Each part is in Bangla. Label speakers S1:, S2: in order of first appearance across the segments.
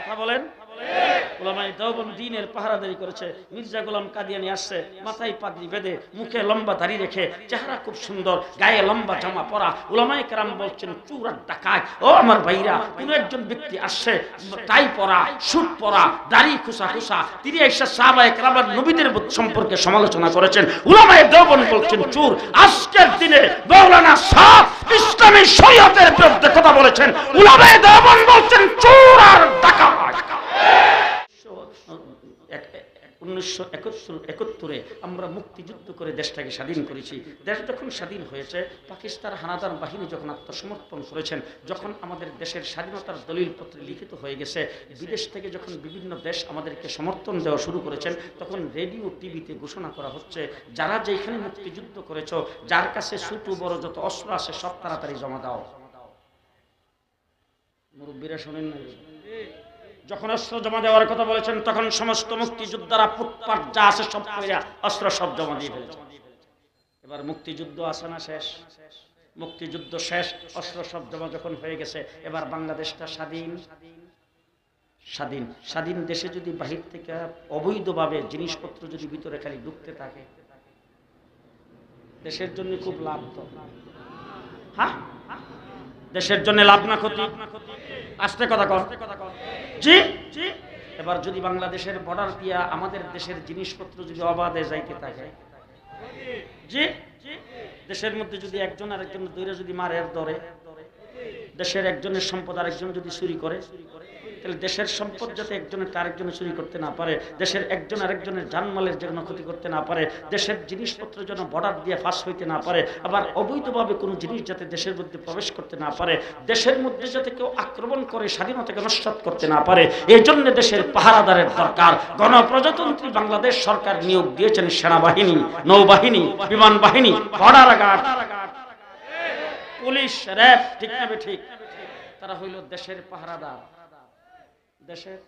S1: কথা বলেন। উলামায়ে দেওবন্দ দ্বীনের পাহারাদারি করেছে। মির্জা গোলাম কাদিয়ানী আসছে, মাথায় পাগড়ি বেঁধে, মুখে লম্বা দাড়ি রেখে, চেহারা খুব সুন্দর, গায়ে লম্বা জামা পরা। উলামায়ে কেরাম বলছেন চোর আর ডাকাত। ও আমার ভাইরা, কোন একজন ব্যক্তি আসছে টাই পরা, স্যুট পরা, দাড়ি খোসা খোসা, তিনি এসে সাহাবায়ে কেরামের নবীদের সম্পর্কে সমালোচনা করেছেন। উলামায়ে দেওবন্দ বলছেন চোর। আজকের দিনে মাওলানা সাহেব ইসলামী শরীয়তের বিরুদ্ধে কথা বলেছেন। উলামায়ে দেওবন্দ বলছেন চোর আর ডাকাত। 1971 আমরা মুক্তিযুদ্ধ করে দেশটাকে স্বাধীন করেছি। দেশ যখন স্বাধীন হয়েছে, পাকিস্তান হানাদার বাহিনী যখন আত্মসমর্পণ করেছেন, যখন আমাদের দেশের স্বাধীনতার দলিলপত্রে লিখিত হয়ে গেছে, বিদেশ থেকে যখন বিভিন্ন দেশ আমাদেরকে সমর্থন দেওয়া শুরু করেছেন, তখন রেডিও টিভিতে ঘোষণা করা হচ্ছে যারা যেখানে মুক্তিযুদ্ধ করেছ, যার কাছে ছোট বড় যত অস্ত্র আছে সব তাড়াতাড়ি জমা দাও। মুরব্বীরা শোনেন না? যখন অস্ত্র জমা দেওয়ার কথা বলেছেন, তখন সমস্ত মুক্তিযোদ্ধারা ফুটপাত যা আছে সব কইরা অস্ত্র সব জমা দিয়ে ফেলেছে। এবার মুক্তিযুদ্ধ আছে না শেষ? মুক্তিযুদ্ধ শেষ, অস্ত্র সব জমা যখন হয়ে গেছে, এবার বাংলাদেশটা স্বাধীন। স্বাধীন স্বাধীন দেশে যদি বাহির থেকে অবৈধভাবে জিনিসপত্র যদি ভিতরে খালি ঢুকতে থাকে, দেশের জন্য খুব লাভ তো। হ্যাঁ, দেশের জন্য লাভ না ক্ষতি? আস্তে কথা কর। জি জি। এবার যদি বাংলাদেশের বর্ডার দিয়া আমাদের দেশের জিনিসপত্র যদি অবাধে যাইতে থাকে, জি, দেশের মধ্যে যদি একজন আরেকজন দৈরা যদি মারের ধরে, দেশের একজনের সম্পদ আরেকজন যদি চুরি করে, তাহলে দেশের সম্পদ যাতে একজনের আরেকজনে চুরি করতে না পারে, দেশের একজন আরেকজনের জানমালের যেন ক্ষতি করতে না পারে, দেশের জিনিসপত্র যেন বর্ডার দিয়ে ফাঁস হইতে না পারে, আবার অবৈধভাবে কোনো জিনিস যাতে দেশের মধ্যে প্রবেশ করতে না পারে, দেশের মধ্যে যাতে কেউ আক্রমণ করে স্বাধীনতাকে নস্যাৎ করতে না পারে, এই জন্য দেশের পাহারাদারের দরকার। গণপ্রজাতন্ত্রী বাংলাদেশ সরকার নিয়োগ দিয়েছেন সেনাবাহিনী, নৌবাহিনী, বিমান বাহিনী, বর্ডার গার্ড, পুলিশ, র্যাব, ঠিক না ঠিক? তারা হইল দেশের পাহারাদার। দেশের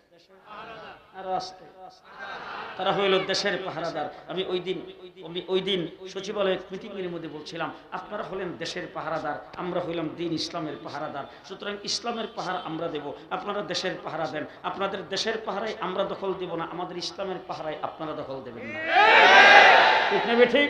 S1: আর আসতে তারা হইল দেশের পাহারাদার। আমি ওই দিন সচিবালয়ের মিটিং এর মধ্যে বলছিলাম, আপনারা হলেন দেশের পাহারাদার, আমরা হইলাম দ্বীন ইসলামের পাহারাদার। সুতরাং ইসলামের পাহারা আমরা দেব, আপনারা দেশের পাহারা দেন। আপনাদের দেশের পাহারায় আমরা দখল দেব না, আমাদের ইসলামের পাহারায় আপনারা দখল দেবেন না। ঠিক নেবে ঠিক?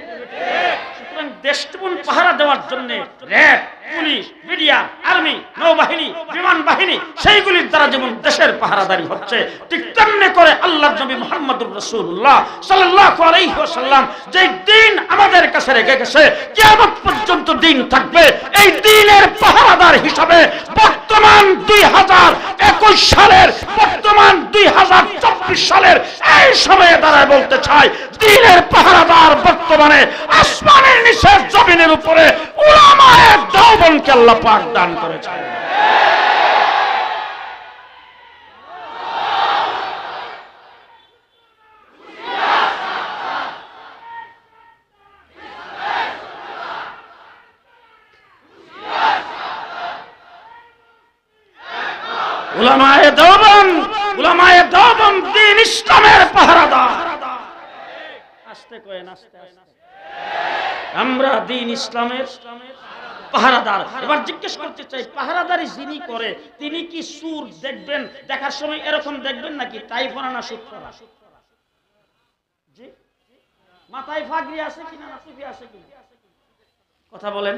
S1: সুতরাং দেশটুকুন পাহারা দেওয়ার জন্য র্যাব, পুলিশ, মিডিয়া, আর্মি, নৌবাহিনী, বিমান বাহিনী, সেইগুলির দ্বারা যেমন দেশের পাহারাদারি হচ্ছে, ঠিক তেমনি করে আল্লাহর নবী মুহাম্মদুর রাসূলুল্লাহ সাল্লাল্লাহু আলাইহি ওয়াসাল্লাম যে দ্বীন আমাদের কাছে রেখে গেছে, কিয়ামত পর্যন্ত দ্বীন থাকবে। এই দ্বীনের পাহারাদার হিসাবে বর্তমান 2021 সালের, বর্তমান 2024 সালের এই সময়ে দাঁড়ায় বলতে চাই, দ্বীনের পাহারাদার বর্তমানে আসমানের নিচে জমিনের উপরে উলামায়ে দেওবন্দকে আল্লাহ পাক দান করেছেন। উলামায়ে দেওবন্দ দ্বীন ইসলামের পাহারাদার। আস্তে কয়েন, আস্তে আস্তে। আমরা দ্বীন ইসলামের পাহারাদার। এবার জিজ্ঞেস করতে চাই, পাহারাদারি যিনি করে তিনি কি সুর দেখবেন, দেখার সময় এরকম দেখবেন নাকি টাই পরা না সুট পরা? জি, মাথায় পাগড়ি আছে কিনা, না টুপি আছে কিনা? কথা বলেন।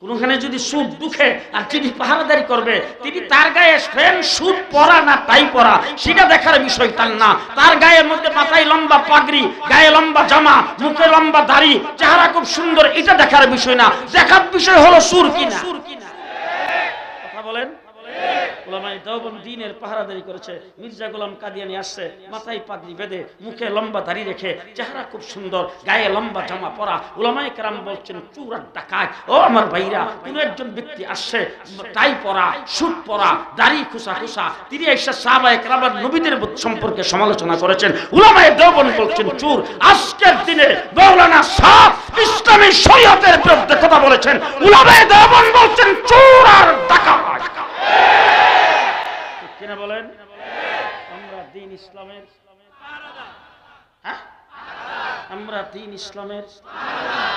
S1: কোনখানে যদি সুট ঢুকে আর যিনি পাহারাদারি করবে তিনি তার গায়ে প্যান্ট সুট পরা না টাই পরা সেটা দেখার বিষয় তার না। তার গায়ের মধ্যে মাথায় লম্বা পাগড়ি, গায়ে লম্বা জামা, মুখে লম্বা দাড়ি, চেহারা খুব সুন্দর, এটা দেখার বিষয় না। দেখার বিষয় হলো সুর কিনা। কথা বলেন। উলামায়ে দেওবন্দ দ্বীনের পাহারাদারি করেছে। মির্জা গোলাম কাদিয়ানী আসছে, মাথায় পাগড়ি বেঁধে, মুখে লম্বা দাড়ি রেখে, চেহারা খুব সুন্দর, গায়ে লম্বা জামা পরা। উলামায়ে কেরাম বলছেন চোর আর ডাকাত। ও আমার ভাইরা, কোন একজন ব্যক্তি আসছে টাই পরা, স্যুট পরা, দাড়ি খোসা খোসা, তিনি এসে সাহাবায়ে কেরামের নবীদের সম্পর্কে সমালোচনা করেছেন। উলামায়ে দেওবন্দ বলছেন চোর। আজকের দিনে মাওলানা সাহেব ইসলামী শরীয়তের বিরুদ্ধে কথা বলেছেন। উলামায়ে দেওবন্দ বলছেন চোর আর ডাকাত। কিনা বলেন? আমরা দ্বীন ইসলামের আমরা দ্বীন ইসলামের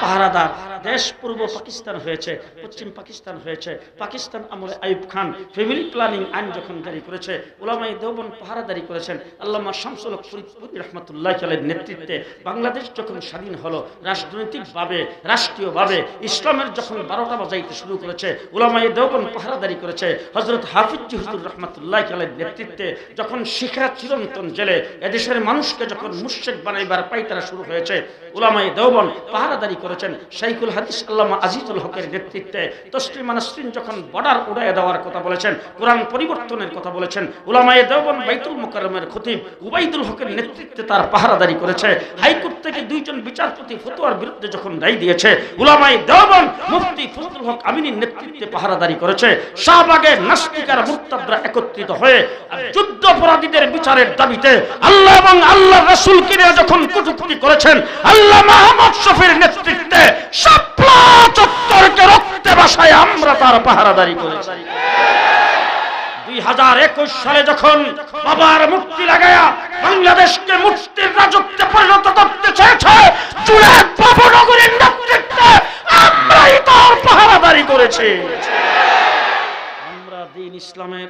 S1: পাহারাদার। দেশ পূর্ব পাকিস্তান হয়েছে, পশ্চিম পাকিস্তান হয়েছে। পাকিস্তান আমলে আইয়ুব খান ফ্যামিলি প্ল্যানিং আইন যখন জারি করেছে, উলামায়ে দেওবন্দ পাহারাদারি করেছেন। আল্লামা শামসুল হক ফরিদপুরি রহমাতুল্লাহ আলাইহির নেতৃত্বে বাংলাদেশ যখন স্বাধীন হলো, রাজনৈতিকভাবে রাষ্ট্রীয়ভাবে ইসলামের যখন 12টা বাজাইতে শুরু করেছে, উলামায়ে দেওবন্দ পাহারাদারি করেছে। হযরত হাফিজ হুজুর রহমাতুল্লাহ আলাইহির নেতৃত্বে যখন শিখা চিরন্তন জেলে এদেশের মানুষকে যখন মুশরিক বানাইবার পাইতারা শুরু হয়েছে, উলামায়ে দেওবন্দ পাহারাদারি করেছেন। শাইখুল হাদিস আল্লামা আজিজুল হকের নেতৃত্বে তসলিমা নাসরিন যখন বর্ডার উড়াইয়ে দেওয়ার কথা বলেছেন, কোরআন পরিবর্তনের কথা বলেছেন, উলামায়ে দেওবন্দ বাইতুল মুকাররমের খতিব উবাইদুল হকের নেতৃত্বে তার পাহারাদারি করেছে। হাইকোর্ট থেকে 2 জন বিচারপতি ফতোয়ার বিরুদ্ধে যখন রায় দিয়েছে, উলামায়ে দেওবন্দ মুফতি ফজলুল হক আমিনীর নেতৃত্বে পাহারাদারি করেছে। শাহবাগের নাস্তিক আর মুরতাদরা একত্রিত হয়ে যুদ্ধ অপরাধীদের বিচারের দাবিতে আল্লাহ এবং আল্লাহর রাসূলকে নিয়ে যখন কটূক্তি করেছেন, আল্লামা আহমদ শফীর নেতৃত্বে শাপলা চত্বরকে রক্তে ভাসায় আমরা তার পাহারাদারি করেছি। 2021 সালে যখন বাবার মূর্তি লাগায়া বাংলাদেশকে মুক্তির রাজত্বে পরিণত করতে চেয়েছে, জুলাই বাবুনগরীর নেতৃত্বে আমরাই তার পাহারাদারি করেছি। আমরা দ্বীন ইসলামের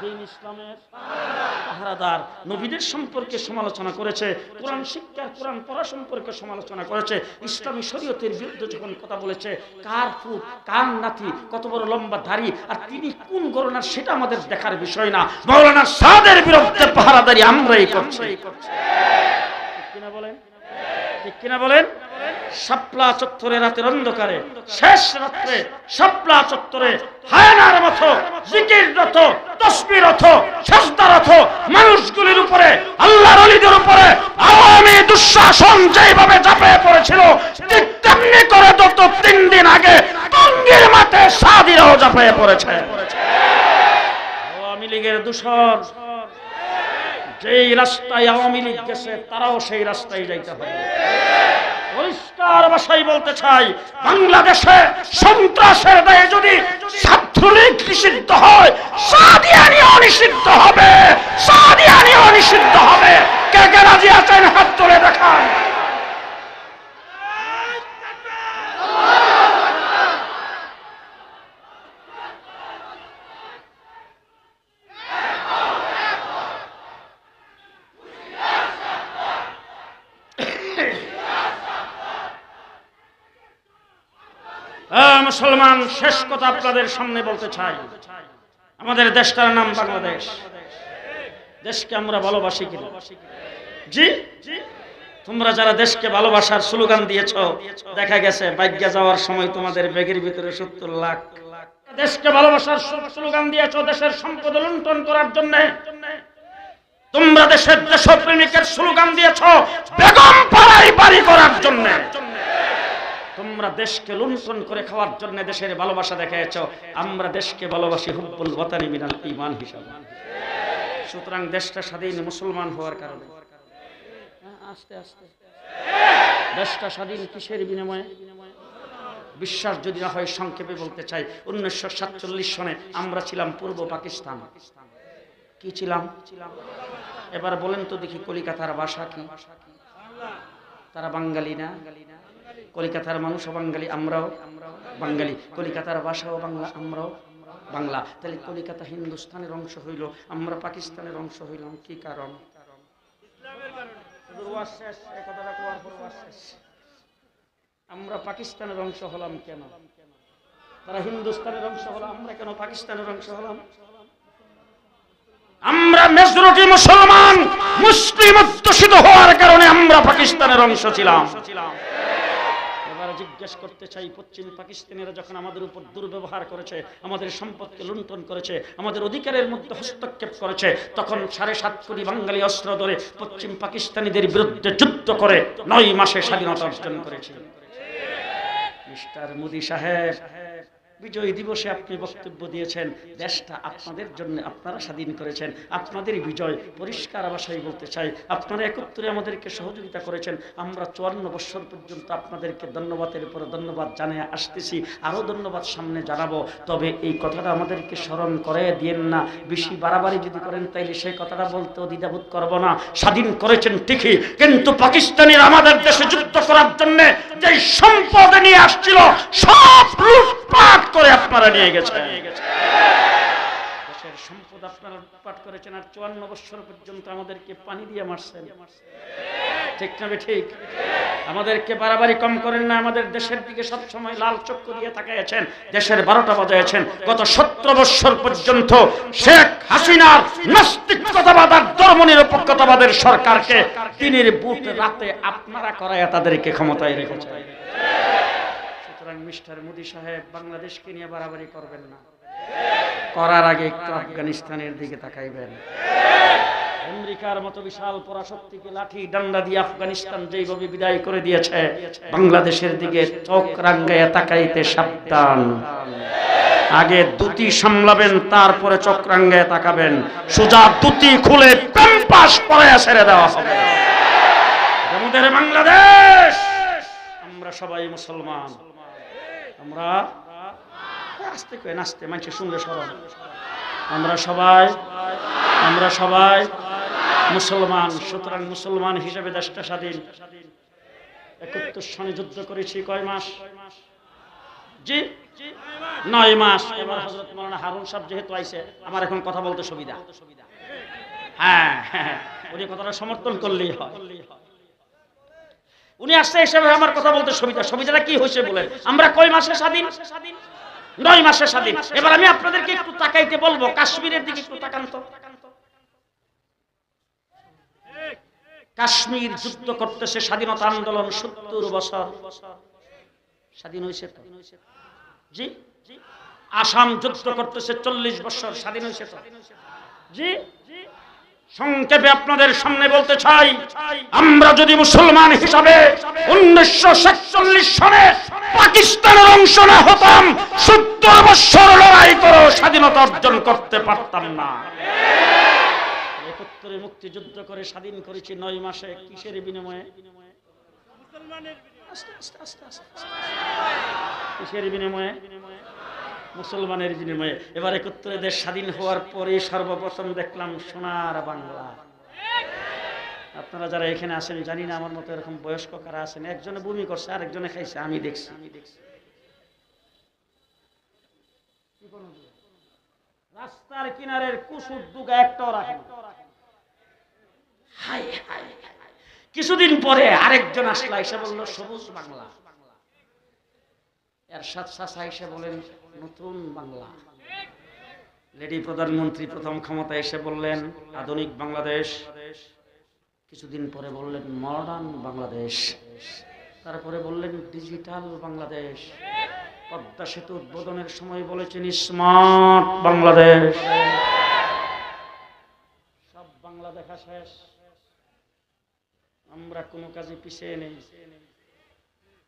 S1: দ্বীন ইসলামের পাহারাদার। নবীদের সম্পর্কে সমালোচনা করেছে, কোরআন শিক্ষা কোরআন পড়া সম্পর্কে সমালোচনা করেছে, ইসলামী শরীয়তের বিরুদ্ধে যখন কথা বলেছে, কার ফুট কার নাতি কত বড় লম্বা দাড়ি আর তিনি কোন গণনার সেটা আমাদের দেখার বিষয় না। মাওলানা সাদের বিরুদ্ধে পাহারাদারি আমরাই করছি। ঠিক কিনা বলেন? ঠিক কিনা বলেন? শাপলা চত্বরে রাতের অন্ধকারে, শেষ রাত্রে শাপলা চত্বরে হায়নার মতো জিকিররত তাসবিহরত সাজদারত মানুষগুলির উপরে, আল্লাহর ওলিদের উপরে আওয়ামী দুঃশাসন যেভাবে ঝাঁপিয়ে পড়েছিল, ঠিক তেমনি করে গত 3 দিন আগে টঙ্গীর মাঠে সাদিরাও ঝাঁপিয়ে পড়েছে। আওয়ামী লীগের দূষণ, যেই রাস্তায় আওয়ামী লীগ গেছে তারাও সেই রাস্তায় যাইতে হবে। পরিষ্কার ভাষায় বলতে চাই, বাংলাদেশে সন্ত্রাসের দায়ে যদি ছাত্রলীগ নিষিদ্ধ হয়, সাদিয়ানিও নিষিদ্ধ হবে, সাদিয়ানিও নিষিদ্ধ হবে। কে কে রাজি আছেন হাত তুলে দেখান। মুসলমান, শেষ কথা আপনাদের সামনে বলতে চাই, আমাদের দেশটার নাম বাংলাদেশ। দেশকে আমরা ভালোবাসি কিনা? জি, তোমরা যারা দেশকে ভালোবাসার স্লোগান দিয়েছো, দেখা গেছে বাইজ্ঞা যাওয়ার সময় তোমাদের ব্যাগের ভিতরে 70 লাখ। দেশকে ভালোবাসার স্লোগান দিয়েছো দেশের সম্পদ লুণ্ঠন করার জন্য। তোমরা দেশের দেশপ্রেমিকের স্লোগান দিয়েছো বেগম পাড়ায় বাড়ি করার জন্য। তোমরা দেশকে লুণ্ঠন করে খাওয়ার জন্য দেশের ভালোবাসা দেখাইছো। আমরা দেশকে ভালোবাসি হুব্বুল ওয়াতানি মিনাল ঈমান হিসাবে। সুতরাং দেশটা স্বাধীন মুসলমান হওয়ার কারণে। আস্তে আস্তে দেশটা স্বাধীন কিসের বিনিময়ে? বিশ্বাস যদি না হয় সংক্ষেপে বলতে চাই, 1947 সনে আমরা ছিলাম পূর্ব পাকিস্তান। কি ছিলাম? এবার বলেন তো দেখি, কলিকাতার ভাষা কি? তারা বাঙালি না? কলিকাতার মানুষও বাঙালি, আমরাও বাঙালি। কলিকাতার ভাষাও বাংলা, আমরাও বাংলা। তাহলে কলিকাতা হিন্দুস্তানের অংশ হইল, আমরা পাকিস্তানের অংশ হইলাম। কি কারণ? আমরা পাকিস্তানের অংশ হলাম কেন? তারা হিন্দুস্তানের অংশ হলো, আমরা কেন পাকিস্তানের অংশ হলাম? আমরা মেজরিটি মুসলমান, মুসলিম অধ্যুষিত হওয়ার কারণে আমরা পাকিস্তানের অংশ ছিলাম। এবার জিজ্ঞেস করতে চাই, পশ্চিম পাকিস্তানিরা যখন আমাদের উপর দুর্ব্যবহার করেছে, আমাদের সম্পদকে লুণ্ঠন করেছে, আমাদের অধিকারের মধ্যে হস্তক্ষেপ করেছে, তখন 7.5 কোটি বাঙালি অস্ত্র ধরে পশ্চিম পাকিস্তানিদের বিরুদ্ধে যুদ্ধ করে 9 মাসে স্বাধীনতা অর্জন করেছে। মিস্টার মোদি সাহেব, বিজয় দিবসে আপনি বক্তব্য দিয়েছেন, দেশটা আপনাদের জন্য, আপনারা স্বাধীন করেছেন, আপনাদের বিজয়। পরিষ্কার ভাষায় বলতে চাই, আপনারা 71-এ আমাদেরকে সহযোগিতা করেছেন। আমরা 54 বছর পর্যন্ত আপনাদেরকে ধন্যবাদের উপরে ধন্যবাদ জানিয়ে আসতেছি, আরও ধন্যবাদ সামনে জানাবো। তবে এই কথাটা আমাদেরকে স্মরণ করে দিয়েন না। বেশি বাড়াবাড়ি যদি করেন তাইলে সেই কথাটা বলতেও দ্বিধাবোধ করব না। স্বাধীন করেছেন ঠিকই, কিন্তু পাকিস্তানিরা আমাদের দেশে যুদ্ধ করার জন্য যে সম্পদ নিয়ে আসছিল সব লুটপাট করে আপনারা নিয়ে গেছেন। দেশের সম্পদ আপনারা লুটপাট করেছেন, আর 54 বছর পর্যন্ত আমাদেরকে পানি দিয়ে মারছেন। ঠিক না ঠিক? আমাদেরকে বাড়াবাড়ি কম করেন না। আমাদের দেশের দিকে সবসময় লাল চক্ষু দিয়ে তাকাইছেন, দেশের 12টা বাজাইছেন। গত 17 বছর পর্যন্ত শেখ হাসিনার নাস্তিকতাবাদ আর ধর্মনিরপেক্ষতাবাদের সরকারকে দিনের বুট রাতে আপনারা করায় তাদেরকে ক্ষমতায় রেখেছেন। সুতরাং মিস্টার মোদি সাহেব, বাংলাদেশকে নিয়ে বাড়াবাড়ি করবেন না। করার আগে একটু আফগানিস্তানের দিকে তাকাইবেন। আমেরিকার মতো বিশাল পরাশক্তিকে লাঠি ডান্ডা দিয়ে আফগানিস্তান যেইভাবে বিদায় করে দিয়েছে, বাংলাদেশের দিকে চোখ রাঙ্গাইয়া তাকাইতে সাবধান। আগে দুটি সামলাবেন, তারপরে চোখ রাঙ্গাইয়া তাকাবেন। সোজা দুটি খুলে প্যাম্পাস পরে ছেড়ে দেওয়া হবে। আমাদের বাংলাদেশ, আমরা সবাই মুসলমান। আমরা আস্তে করে নাচতে মানুষের সঙ্গে সরব। আমরা সবাই মুসলমান। সুতরাং মুসলমান হিসেবে দেশটা স্বাধীন। 71 সনে যুদ্ধ করেছি কয় মাস? জি 9 মাস। এবার হযরত মাওলানা হারুন সাহেব যেহেতু আইছে, আমার এখন কথা বলতে সুবিধা। হ্যাঁ, উনি কথাটা সমর্থন করলেই হয়। উনি আসছে হিসেবে আমার কথা বলতে সুবিধা। সুবিধাটা কি হয়েছে বলেন? আমরা কয় মাসে স্বাধীন? 9 মাসে স্বাধীন। এবার আমি আপনাদেরকে একটু তাকাইতে বলবো, কাশ্মীরের দিকে একটু তাকান তো। কাশ্মীর যুদ্ধ করতেছে, স্বাধীনতা আন্দোলন 70 বছর স্বাধীন হয়েছে তো? জি। আসাম যুদ্ধ করতেছে 40 বছর, স্বাধীন হয়েছে তো? জি। সংক্ষেপে আপনাদের সামনে বলতে চাই, আমরা যদি মুসলমান হিসাবে 1947 সনে পাকিস্তানের অংশ না হতাম, 70 বছর লড়াই করে স্বাধীনতা অর্জন করতে পারতাম না। 71-এ মুক্তিযুদ্ধ করে স্বাধীন করেছি 9 মাসে। কিসের বিনিময়ে? কিসের বিনিময়ে? মুসলমানের বিনিময়ে। এবার 71-এ দেশ স্বাধীন হওয়ার পরে সর্বপ্রথম দেখলাম সোনার বাংলা। আপনারা যারা এখানে আসেন, জানি না আমার মতো এরকম বয়স্ক কারা আছেন, একজনে বমি করছে, আরেকজনে খাইছে, আমি দেখছি। রাস্তার কিনারের কুসুর দুগা একটাও রাখেন। কিছুদিন পরে আরেকজন আসলা এসে বলল সবুজ বাংলা। এরশাদ চাচা এসে বলেন নতুন বাংলা। লেডি প্রধানমন্ত্রী প্রথম ক্ষমতা এসে বললেন আধুনিক বাংলাদেশ। কিছুদিন পরে বললেন মডার্ন বাংলাদেশ। তারপরে বললেন ডিজিটাল বাংলাদেশ। পদ্মা সেতু উদ্বোধনের সময় বলেছেন স্মার্ট বাংলাদেশ। সব বাংলা দেখা শেষ, আমরা কোনো কাজে পিছিয়ে নেই।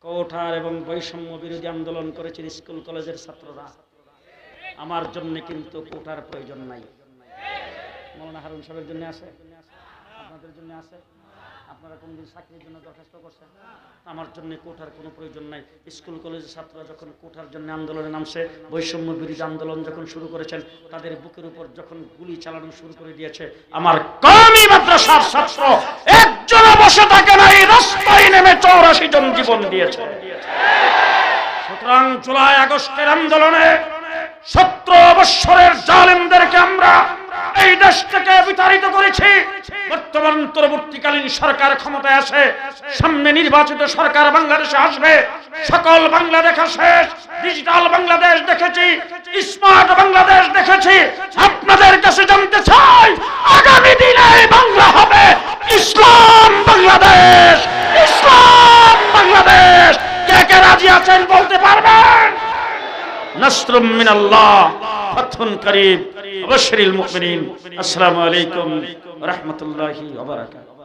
S1: কোঠার এবং বৈষম্য বিরোধী আন্দোলন করেছেন স্কুল কলেজের ছাত্ররা। আমার জন্য কিন্তু কোঠার প্রয়োজন নাই। মাওলানা হারুন সাহেবের জন্য আছে, আপনাদের জন্য আছে। আপনারা কোনদিন চাকরির জন্য দরখাস্ত করছেন? আমার জন্য কোঠার কোনো প্রয়োজন নাই। স্কুল কলেজের ছাত্ররা যখন কোঠার জন্য আন্দোলনে নামছে, বৈষম্য বিরোধী আন্দোলন যখন শুরু করেছেন, তাদের বুকের উপর যখন গুলি চালানো শুরু করে দিয়েছে, আমার কওমি মাদ্রাসার ছাত্র একজন বসে থাকে নাই, রাস্তায় নেমে 84 জন জীবন দিয়েছে। সুতরাং জুলাই আগস্টের আন্দোলনে 17 বছরের জালেমদেরকে আমরা এই দেশ থেকে বিতাড়িত করেছি। বর্তমান অন্তর্বর্তীকালীন সরকার ক্ষমতায় আছে, সামনে নির্বাচিত সরকার বাংলাদেশে আসবে। সকল বাংলা দেখা শেষ, ডিজিটাল বাংলাদেশ দেখেছি, স্মার্ট বাংলাদেশ দেখেছি। আপনাদের কাছে জানতে চাই, আগামী দিনে বাংলা হবে ইসলাম বাংলাদেশ। ইসলাম বাংলাদেশ কে কে রাজি আছেন বলতে পারবেন? নাসরুম মিনাল্লাহ, ফাতহুন করিব, ওয়াবাশশিরিল মুমিনিন। আসসালামু আলাইকুম ওয়া রাহমাতুল্লাহি ওয়া বারাকাতুহু।